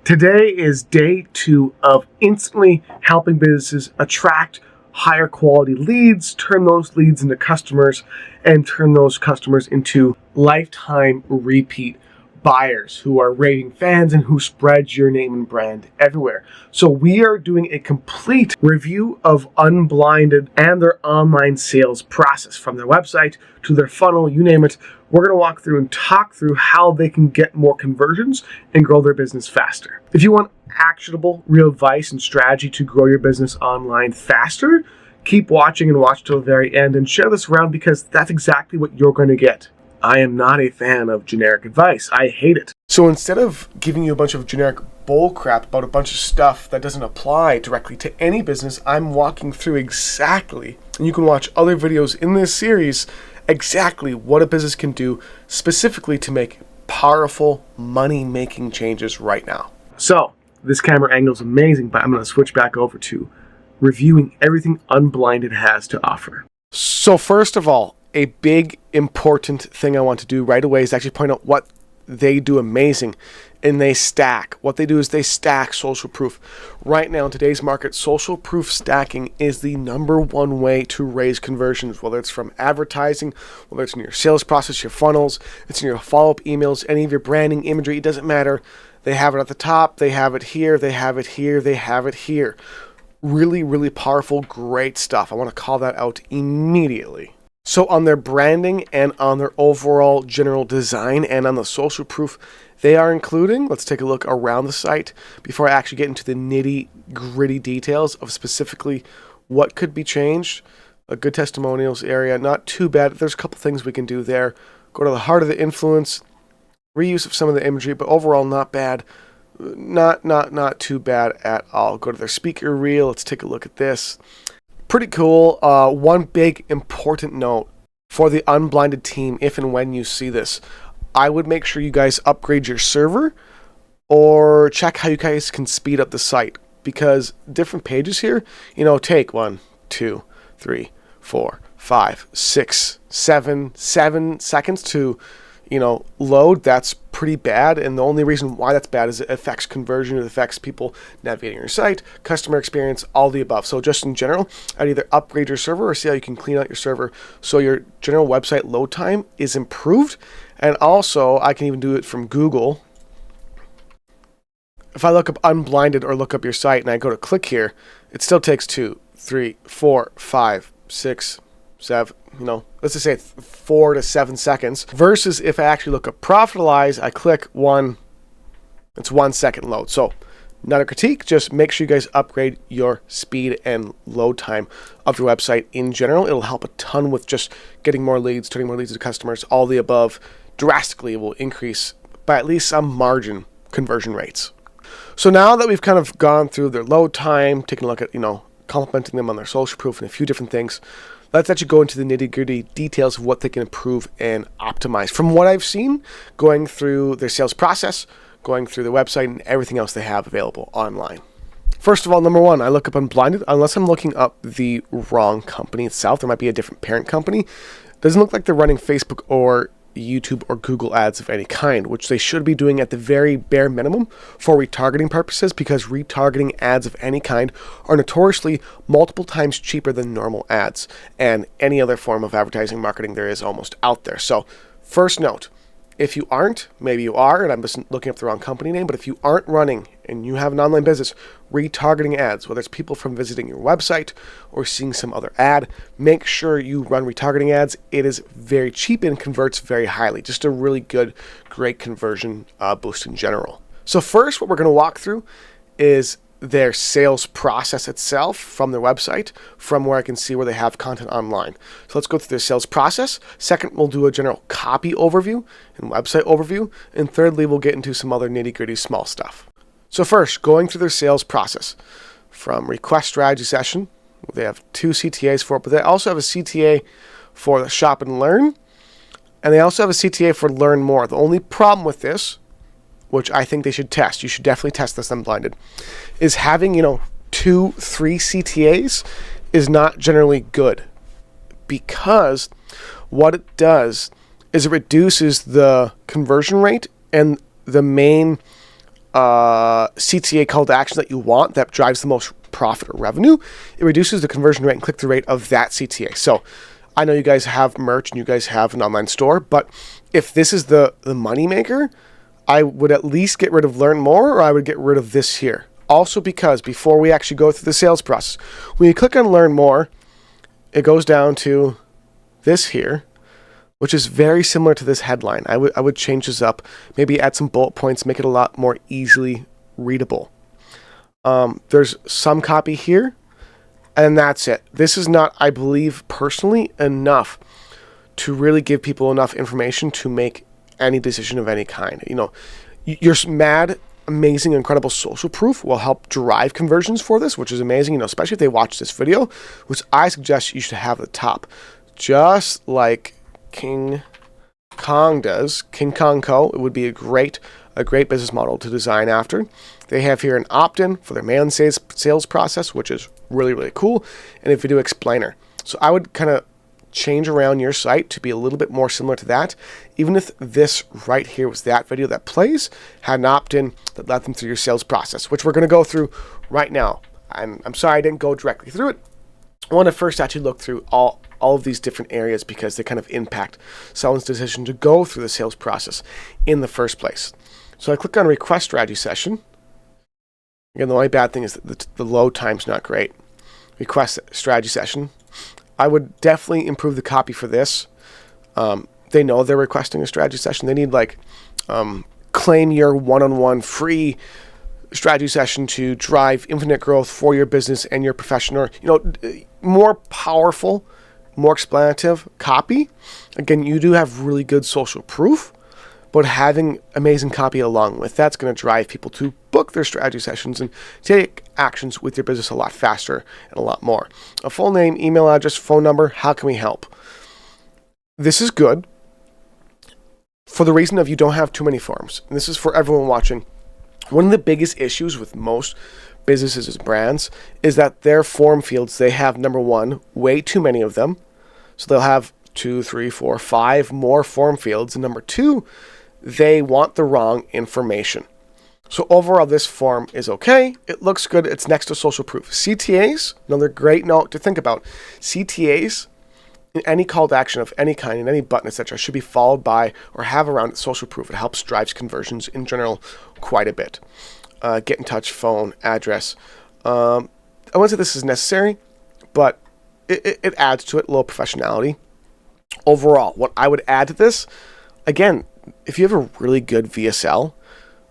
Today is day 2 of instantly helping businesses attract higher quality leads, turn those leads into customers, and turn those customers into lifetime repeat buyers who are raving fans and who spread your name and brand everywhere. So we are doing a complete review of Unblinded and their online sales process, from their website to their funnel, you name it. We're going to walk through and talk through how they can get more conversions and grow their business faster. If you want actionable, real advice and strategy to grow your business online faster, keep watching and watch till the very end and share this around, because that's exactly what you're going to get. I am not a fan of generic advice. I hate it. So instead of giving you a bunch of generic bull crap about a bunch of stuff that doesn't apply directly to any business, I'm walking through exactly, and you can watch other videos in this series, exactly what a business can do specifically to make powerful money-making changes right now. So this camera angle is amazing, but I'm going to switch back over to reviewing everything Unblinded has to offer. So first of all, a big important thing I want to do right away is actually point out what they do amazing, and they stack. What they do is they stack social proof. Right now in today's market, social proof stacking is the #1 way to raise conversions, whether it's from advertising, whether it's in your sales process, your funnels, it's in your follow-up emails, any of your branding, imagery, it doesn't matter. They have it at the top, they have it here, they have it here, they have it here. Really, really powerful, great stuff. I want to call that out immediately. So on their branding and on their overall general design and on the social proof they are including, let's take a look around the site before I actually get into the nitty-gritty details of specifically what could be changed. A good testimonials area, not too bad. There's a couple things we can do there. Go to the heart of the influence, reuse of some of the imagery, but overall not bad. Not too bad at all. Go to their speaker reel. Let's take a look at this. Pretty cool. One big important note for the Unblinded team, if and when you see this, I would make sure you guys upgrade your server or check how you guys can speed up the site, because different pages here, take 1, 2, 3, 4, 5, 6, 7 seconds to load. That's pretty bad, and the only reason why that's bad is it affects conversion, it affects people navigating your site, customer experience, all the above. So just in general, I'd either upgrade your server or see how you can clean out your server so your general website load time is improved. And also, I can even do it from Google. If I look up Unblinded or look up your site and I go to click here, it still takes 2, 3, 4, 5, 6, 7, let's just say 4 to 7 seconds, versus if I actually look up Profitalize, I click 1, it's 1 second load. So not a critique, just make sure you guys upgrade your speed and load time of your website in general. It'll help a ton with just getting more leads, turning more leads to customers, all the above. Drastically, it will increase by at least some margin conversion rates. So now that we've kind of gone through their load time, taking a look at, complimenting them on their social proof and a few different things, let's actually go into the nitty-gritty details of what they can improve and optimize. From what I've seen, going through their sales process, going through the website, and everything else they have available online. First of all, #1, I look up Unblinded. Unless I'm looking up the wrong company itself, there might be a different parent company. Doesn't look like they're running Facebook or YouTube or Google ads of any kind, which they should be doing at the very bare minimum for retargeting purposes, because retargeting ads of any kind are notoriously multiple times cheaper than normal ads and any other form of advertising marketing there is almost out there. So first note, if you aren't, maybe you are, and I'm just looking up the wrong company name, but if you aren't running and you have an online business, retargeting ads, whether it's people from visiting your website or seeing some other ad, make sure you run retargeting ads. It is very cheap and converts very highly. Just a really good, great conversion boost in general. So first, what we're going to walk through is their sales process itself from their website, from where I can see where they have content online. So let's go through their sales process. Second, we'll do a general copy overview and website overview. And thirdly, we'll get into some other nitty-gritty small stuff. So first, going through their sales process. From request strategy session, they have 2 CTAs for it, but they also have a CTA for the shop and learn. And they also have a CTA for learn more. The only problem with this, which I think they should test, you should definitely test this Unblinded, is having, 2, 3 CTAs is not generally good, because what it does is it reduces the conversion rate and the main CTA call to action that you want that drives the most profit or revenue, it reduces the conversion rate and click-through rate of that CTA. So I know you guys have merch and you guys have an online store, but if this is the money maker, I would at least get rid of learn more, or I would get rid of this here. Also, because before we actually go through the sales process, when you click on learn more, it goes down to this here, which is very similar to this headline. I would change this up, maybe add some bullet points, make it a lot more easily readable. There's some copy here, and that's it. This is not, I believe personally, enough to really give people enough information to make any decision of any kind. You know, your mad, amazing, incredible social proof will help drive conversions for this, which is amazing, you know, especially if they watch this video, which I suggest you should have at the top. Just like King Kong does, King Kong Co. It would be a great business model to design after. They have here an opt-in for their mail-in sales process, which is really, really cool, and a video explainer. So I would kind of change around your site to be a little bit more similar to that. Even if this right here was that video that plays, had an opt-in that led them through your sales process, which we're going to go through right now. I'm sorry I didn't go directly through it. I want to first actually look through all of these different areas because they kind of impact someone's decision to go through the sales process in the first place. So I click on request strategy session. Again, the only bad thing is that the load time's not great. Request strategy session. I would definitely improve the copy for this. They know they're requesting a strategy session. They need like claim your one-on-one free strategy session to drive infinite growth for your business and your profession, or more powerful, more explanative copy. Again, you do have really good social proof, but having amazing copy along with that's going to drive people to book their strategy sessions and take actions with your business a lot faster and a lot more. A full name, email address, phone number, how can we help? This is good for the reason of you don't have too many forms. And this is for everyone watching. One of the biggest issues with most businesses and brands is that their form fields, they have, number one, way too many of them. So they'll have 2, 3, 4, 5 more form fields. And number two, they want the wrong information. So overall, this form is okay. It looks good. It's next to social proof. CTAs, another great note to think about. CTAs, in any call to action of any kind, in any button, etc., should be followed by or have around social proof. It helps drive conversions in general quite a bit. Get in touch, phone, address. I wouldn't say this is necessary, but it adds to it a little professionality. Overall, what I would add to this, again, if you have a really good VSL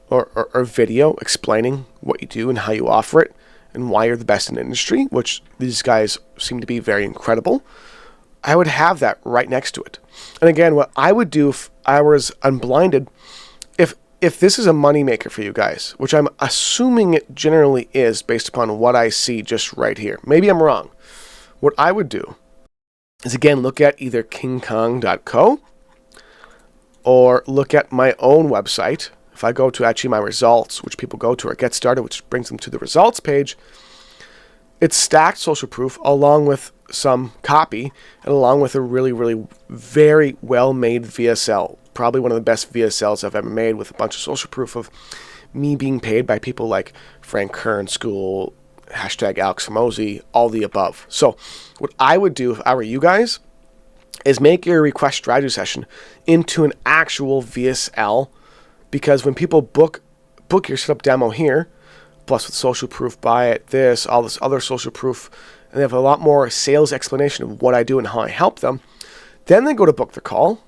or video explaining what you do and how you offer it and why you're the best in the industry, which these guys seem to be very incredible, I would have that right next to it. And again, what I would do if I was Unblinded, if this is a moneymaker for you guys, which I'm assuming it generally is based upon what I see just right here. Maybe I'm wrong. What I would do is, again, look at either kingkong.co or look at my own website. If I go to actually my results, which people go to, or get started, which brings them to the results page, it's stacked social proof along with some copy and along with a really, really very well-made VSL. Probably one of the best VSLs I've ever made, with a bunch of social proof of me being paid by people like Frank Kern School, hashtag Alex Hormozi, all the above. So what I would do if I were you guys is make your request strategy session into an actual VSL, because when people book your setup demo here, plus with social proof, buy it, this, all this other social proof, and they have a lot more sales explanation of what I do and how I help them, then they go to book the call.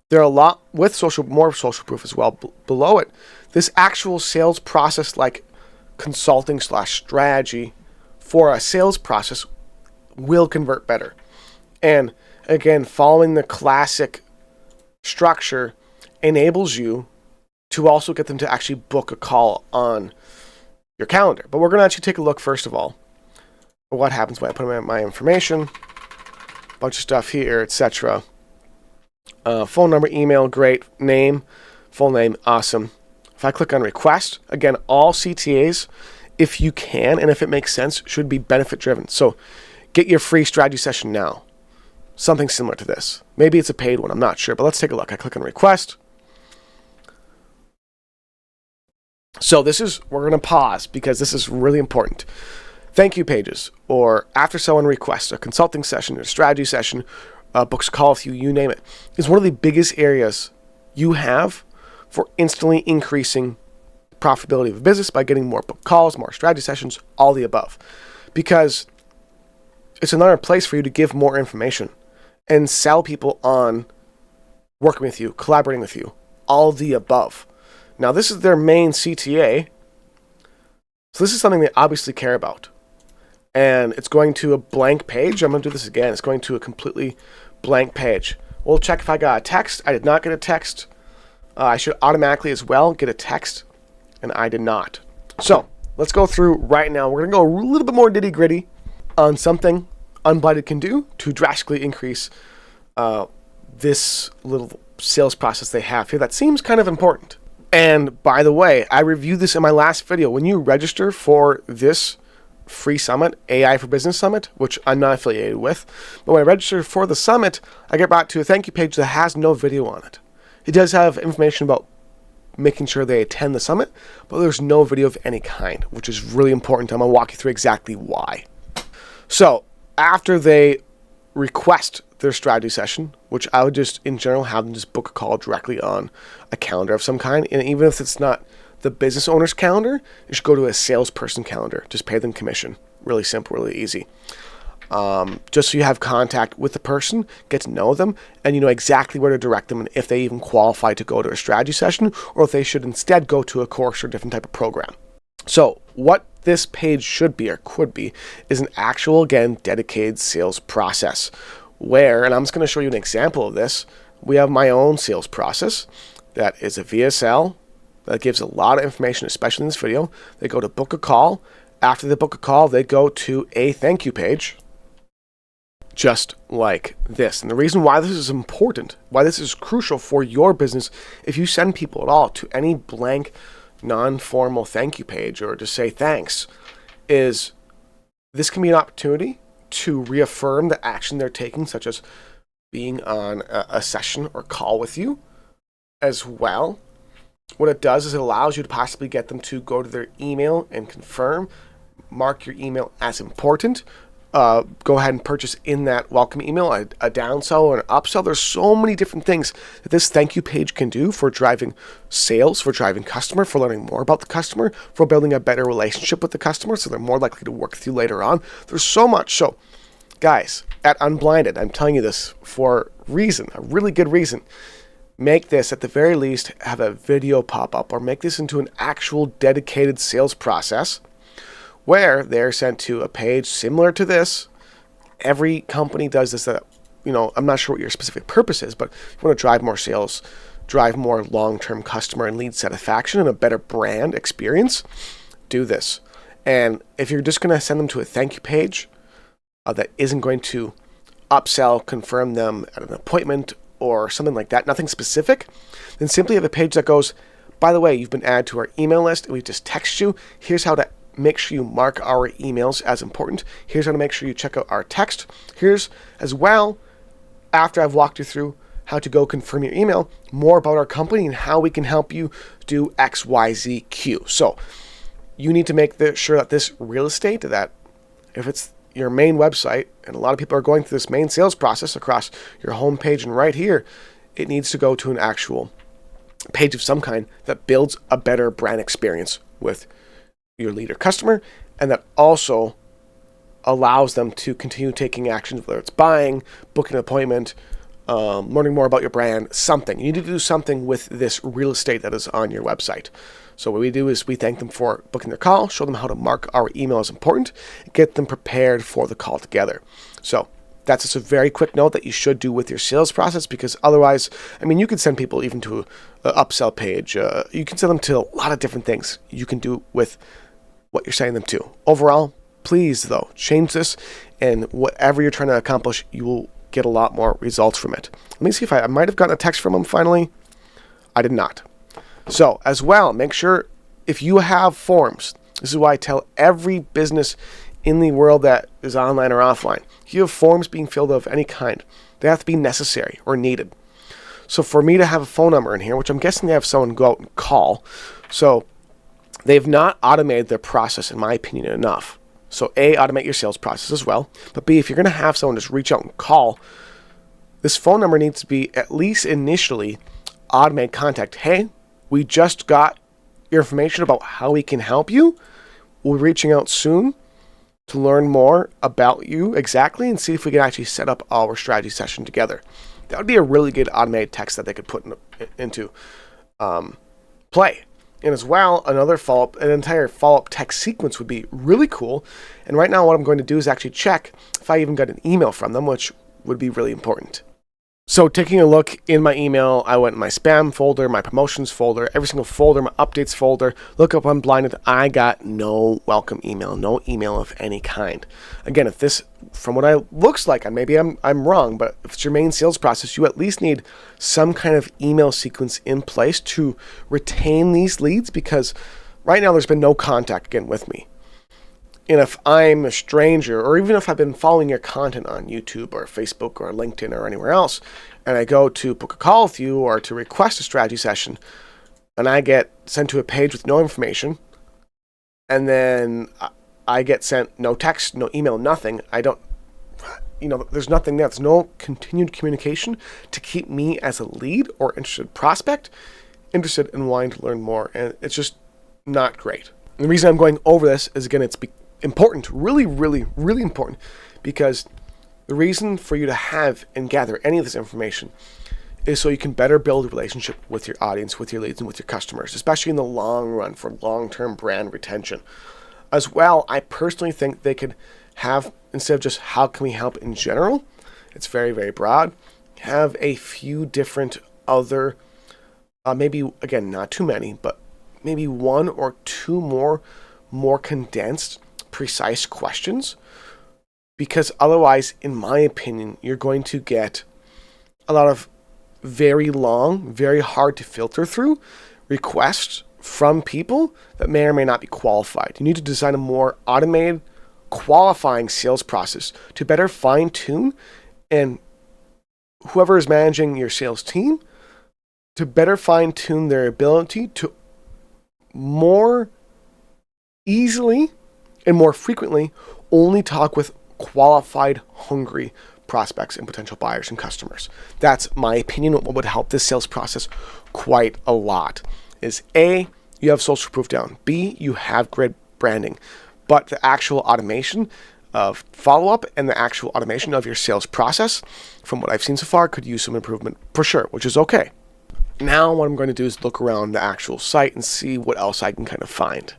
There are a lot with more social proof as well below it. This actual sales process, like consulting / strategy for a sales process, will convert better. And again, following the classic structure enables you to also get them to actually book a call on your calendar. But we're going to actually take a look first of all at what happens when I put in my information, a bunch of stuff here, etc. Phone number, email, great. Name, full name, awesome. If I click on request, again, all CTAs, if you can and if it makes sense, should be benefit driven. So get your free strategy session now. Something similar to this. Maybe it's a paid one, I'm not sure, but let's take a look. I click on request. So we're going to pause because this is really important. Thank you pages, or after someone requests a consulting session, a strategy session, books a call with you, you name it, is one of the biggest areas you have for instantly increasing profitability of a business by getting more book calls, more strategy sessions, all the above. Because it's another place for you to give more information and sell people on working with you, collaborating with you, all the above. Now, this is their main CTA, so this is something they obviously care about. And it's going to a blank page. I'm going to do this again. It's going to a completely blank page. We'll check if I got a text. I did not get a text. I should automatically as well get a text, and I did not. So let's go through right now. We're going to go a little bit more nitty-gritty on something Unblinded can do to drastically increase this little sales process they have here that seems kind of important. And by the way, I reviewed this in my last video. When you register for this free summit, AI for Business Summit, which I'm not affiliated with, but when I register for the summit, I get brought to a thank you page that has no video on it. It does have information about making sure they attend the summit, but there's no video of any kind, which is really important. I'm going to walk you through exactly why. So after they request their strategy session, which I would just in general have them just book a call directly on a calendar of some kind, and even if it's not the business owner's calendar, you should go to a salesperson calendar. Just pay them commission. Really simple, really easy. Just so you have contact with the person, get to know them, and you know exactly where to direct them and if they even qualify to go to a strategy session or if they should instead go to a course or a different type of program. So what this page should be or could be is an actual, again, dedicated sales process where, and I'm just going to show you an example of this, we have my own sales process that is a VSL that gives a lot of information, especially in this video. They go to book a call. After they book a call, they go to a thank you page, just like this. And the reason why this is important, why this is crucial for your business, if you send people at all to any blank, non-formal thank you page or just say thanks, is this can be an opportunity to reaffirm the action they're taking, such as being on a session or call with you as well. What it does is it allows you to possibly get them to go to their email and confirm, mark your email as important, go ahead and purchase in that welcome email a downsell or an upsell. There's so many different things that this thank you page can do for driving sales, for driving customer, for learning more about the customer, for building a better relationship with the customer so they're more likely to work with you later on. There's so much. So guys, at Unblinded, I'm telling you this for a reason, a really good reason. Make this, at the very least, have a video pop up or make this into an actual dedicated sales process where they're sent to a page similar to this. Every company does this. I'm not sure what your specific purpose is, but if you want to drive more sales, drive more long-term customer and lead satisfaction and a better brand experience, do this. And if you're just going to send them to a thank you page that isn't going to upsell, confirm them at an appointment or something like that, nothing specific, then simply have a page that goes, by the way, you've been added to our email list and we just text you. Here's how to make sure you mark our emails as important. Here's how to make sure you check out our text. Here's as well, after I've walked you through how to go confirm your email, more about our company and how we can help you do X, Y, Z, Q. So you need to make sure that this real estate, that if it's your main website, and a lot of people are going through this main sales process across your homepage and right here, it needs to go to an actual page of some kind that builds a better brand experience with your leader customer, and that also allows them to continue taking actions, whether it's buying, booking an appointment, learning more about your brand, something. You need to do something with this real estate that is on your website. So what we do is we thank them for booking their call, show them how to mark our email as important, get them prepared for the call together. So that's just a very quick note that you should do with your sales process, because otherwise, you can send people even to an upsell page. You can send them to a lot of different things you can do with what you're sending them to. Overall, please, though, change this, and whatever you're trying to accomplish, you will get a lot more results from it. Let me see if I might have gotten a text from them finally. I did not. So as well, make sure if you have forms, this is why I tell every business in the world that is online or offline, if you have forms being filled of any kind, they have to be necessary or needed. So for me to have a phone number in here, which I'm guessing they have someone go out and call, so they've not automated their process, in my opinion, enough. So A, automate your sales process as well. But B, if you're going to have someone just reach out and call, this phone number needs to be at least initially automated contact. Hey, we just got your information about how we can help you. We're reaching out soon to learn more about you exactly and see if we can actually set up our strategy session together. That would be a really good automated text that they could put into play. And as well, an entire follow-up text sequence would be really cool. And right now what I'm going to do is actually check if I even got an email from them, which would be really important. So taking a look in my email, I went in my spam folder, my promotions folder, every single folder, my updates folder, look up Unblinded. I got no welcome email, no email of any kind. Again, if this, from what I looks like, and maybe I'm wrong, but if it's your main sales process, you at least need some kind of email sequence in place to retain these leads, because right now there's been no contact again with me. And if I'm a stranger, or even if I've been following your content on YouTube or Facebook or LinkedIn or anywhere else, and I go to book a call with you or to request a strategy session, and I get sent to a page with no information, and then I get sent no text, no email, nothing, there's nothing there. There's no continued communication to keep me as a lead or interested prospect interested in wanting to learn more. And it's just not great. And the reason I'm going over this is, again, it's important, really, really, really important, because the reason for you to have and gather any of this information is so you can better build a relationship with your audience, with your leads, and with your customers, especially in the long run for long-term brand retention. As well, I personally think they could have, instead of just how can we help in general, it's very, very broad, have a few different other, maybe, again, not too many, but maybe one or two more condensed, precise questions, because otherwise, in my opinion, you're going to get a lot of very long, very hard to filter through requests from people that may or may not be qualified. You need to design a more automated, qualifying sales process to better fine-tune, and whoever is managing your sales team, to better fine-tune their ability to more easily and more frequently only talk with qualified, hungry prospects and potential buyers and customers. That's my opinion. What would help this sales process quite a lot is A, you have social proof down. B, you have grid branding. But the actual automation of follow-up and the actual automation of your sales process, from what I've seen so far, could use some improvement for sure, which is okay. Now what I'm going to do is look around the actual site and see what else I can kind of find.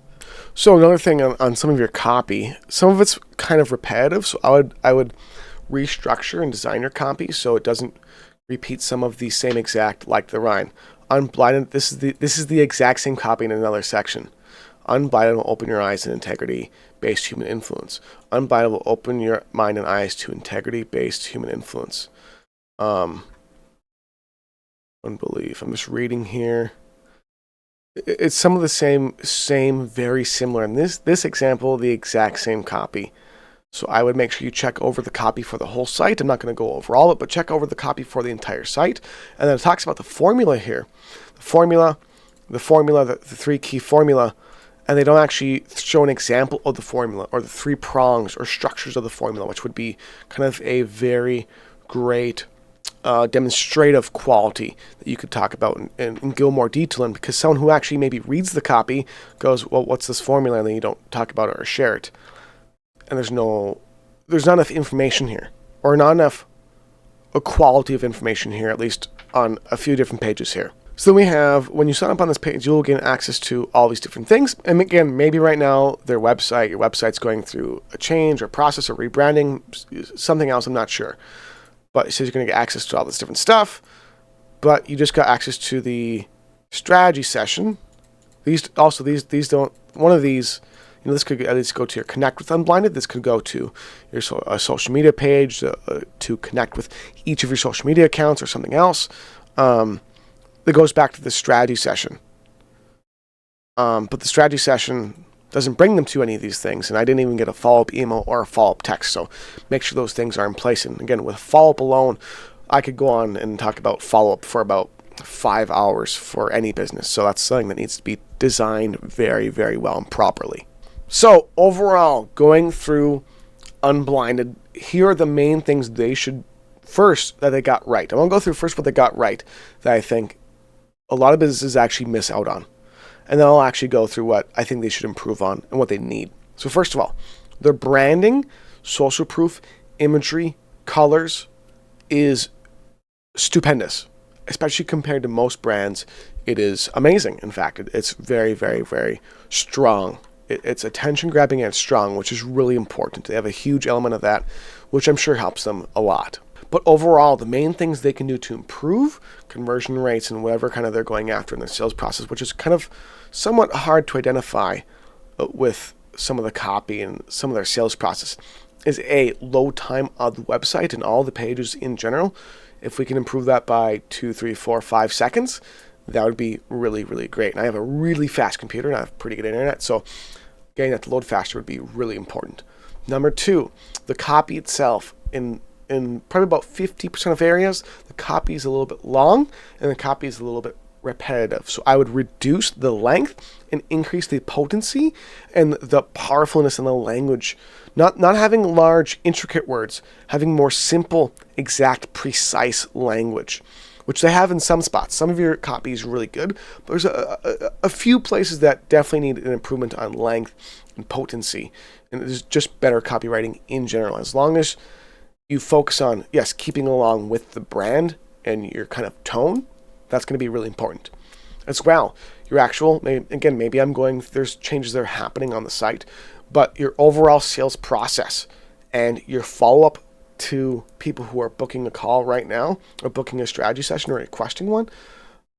So another thing on some of your copy, some of it's kind of repetitive, so I would restructure and design your copy so it doesn't repeat some of the same exact, like the Rhine. Unblinded, this is the exact same copy in another section. Unblinded will open your eyes to integrity-based human influence. Unblinded will open your mind and eyes to integrity-based human influence. Unbelief. I'm just reading here. It's some of the same, very similar. In this example, the exact same copy. So I would make sure you check over the copy for the whole site. I'm not going to go over all of it, but check over the copy for the entire site. And then it talks about the formula here. The three key formula, and they don't actually show an example of the formula or the three prongs or structures of the formula, which would be kind of a very great demonstrative quality that you could talk about and go more detail in, because someone who actually maybe reads the copy goes, well, what's this formula? And then you don't talk about it or share it. And there's not enough information here, or not enough a quality of information here, at least on a few different pages here. So then we have, when you sign up on this page, you'll gain access to all these different things. And again, maybe right now your website's going through a change or process or rebranding, something else, I'm not sure. But it says you're going to get access to all this different stuff, but you just got access to the strategy session. These don't, one of these, this could at least go to your connect with Unblinded. This could go to your social media page to connect with each of your social media accounts or something else. That goes back to the strategy session. But the strategy session doesn't bring them to any of these things, and I didn't even get a follow-up email or a follow-up text, so make sure those things are in place. And again, with follow-up alone, I could go on and talk about follow-up for about 5 hours for any business, so that's something that needs to be designed very, very well and properly. So overall, going through Unblinded, here are the main things they should first that they got right. I'm going to go through first what they got right that I think a lot of businesses actually miss out on. And then I'll actually go through what I think they should improve on and what they need. So first of all, their branding, social proof, imagery, colors is stupendous. Especially compared to most brands, it is amazing. In fact, it's very, very, very strong. It's attention grabbing and it's strong, which is really important. They have a huge element of that, which I'm sure helps them a lot. But overall, the main things they can do to improve conversion rates and whatever kind of they're going after in their sales process, which is kind of somewhat hard to identify with some of the copy and some of their sales process, is a load time of the website and all the pages in general. If we can improve that by 2, 3, 4, 5 seconds, that would be really, really great. And I have a really fast computer and I have pretty good internet, so getting that to load faster would be really important. Number 2, the copy itself. In probably about 50% of areas, the copy is a little bit long and the copy is a little bit repetitive. So I would reduce the length and increase the potency and the powerfulness in the language. Not having large, intricate words, having more simple, exact, precise language, which they have in some spots. Some of your copy is really good, but there's a few places that definitely need an improvement on length and potency. And there's just better copywriting in general. As long as you focus on, yes, keeping along with the brand and your kind of tone, that's going to be really important. As well, your actual, maybe I'm going, there's changes that are happening on the site, but your overall sales process and your follow-up to people who are booking a call right now or booking a strategy session or requesting one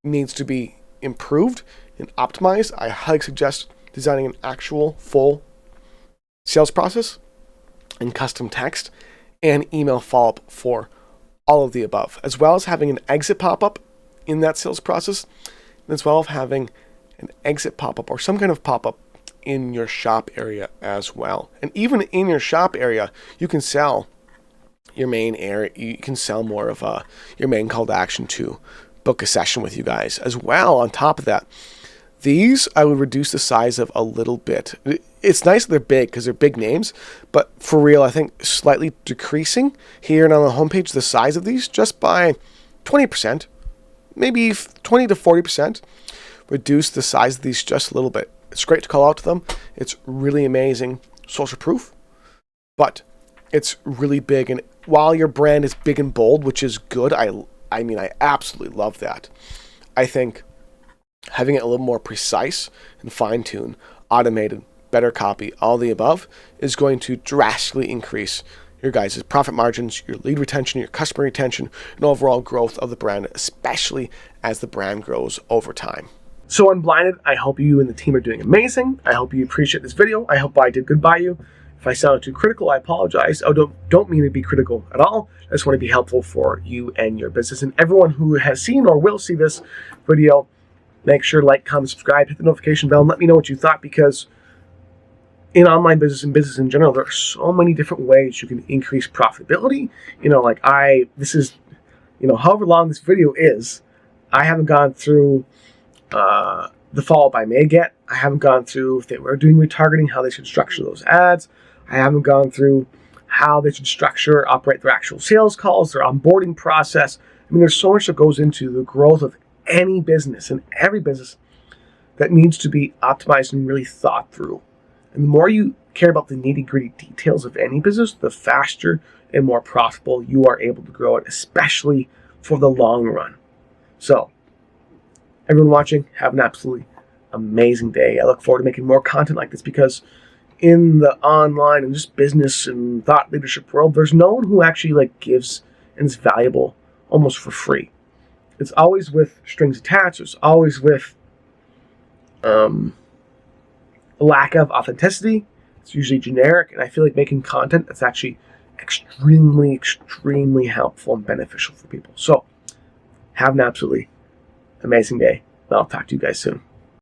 needs to be improved and optimized. I highly suggest designing an actual full sales process and custom text and email follow-up for all of the above, as well as having an exit pop-up in that sales process, as well as having an exit pop-up or some kind of pop-up in your shop area as well. And even in your shop area, you can sell your main area, you can sell more of your main call to action to book a session with you guys. As well, on top of that, these I would reduce the size of a little bit. It's nice that they're big because they're big names, but for real, I think slightly decreasing here and on the homepage the size of these just by 20%, maybe 20 to 40%. Reduce the size of these just a little bit. It's great to call out to them. It's really amazing social proof, but it's really big. And while your brand is big and bold, which is good, I mean, I absolutely love that. I think having it a little more precise and fine-tuned, automated, better copy, all the above, is going to drastically increase your guys' profit margins, your lead retention, your customer retention, and overall growth of the brand, especially as the brand grows over time. So Unblinded, I hope you and the team are doing amazing. I hope you appreciate this video. I hope I did good by you. If I sounded too critical, I apologize. I don't mean to be critical at all. I just want to be helpful for you and your business. And everyone who has seen or will see this video, make sure to like, comment, subscribe, hit the notification bell, and let me know what you thought, because in online business and business in general, there are so many different ways you can increase profitability. However long this video is, I haven't gone through the follow-up I made yet. I haven't gone through if they were doing retargeting, how they should structure those ads. I haven't gone through how they should structure, operate their actual sales calls, their onboarding process. I mean, there's so much that goes into the growth of any business and every business that needs to be optimized and really thought through. And the more you care about the nitty-gritty details of any business, the faster and more profitable you are able to grow it, especially for the long run. So, everyone watching, have an absolutely amazing day. I look forward to making more content like this, because in the online and just business and thought leadership world, there's no one who actually gives and is valuable almost for free. It's always with strings attached. It's always with a lack of authenticity. It's usually generic, and I feel like making content that's actually extremely, extremely helpful and beneficial for people. So, have an absolutely amazing day. I'll talk to you guys soon.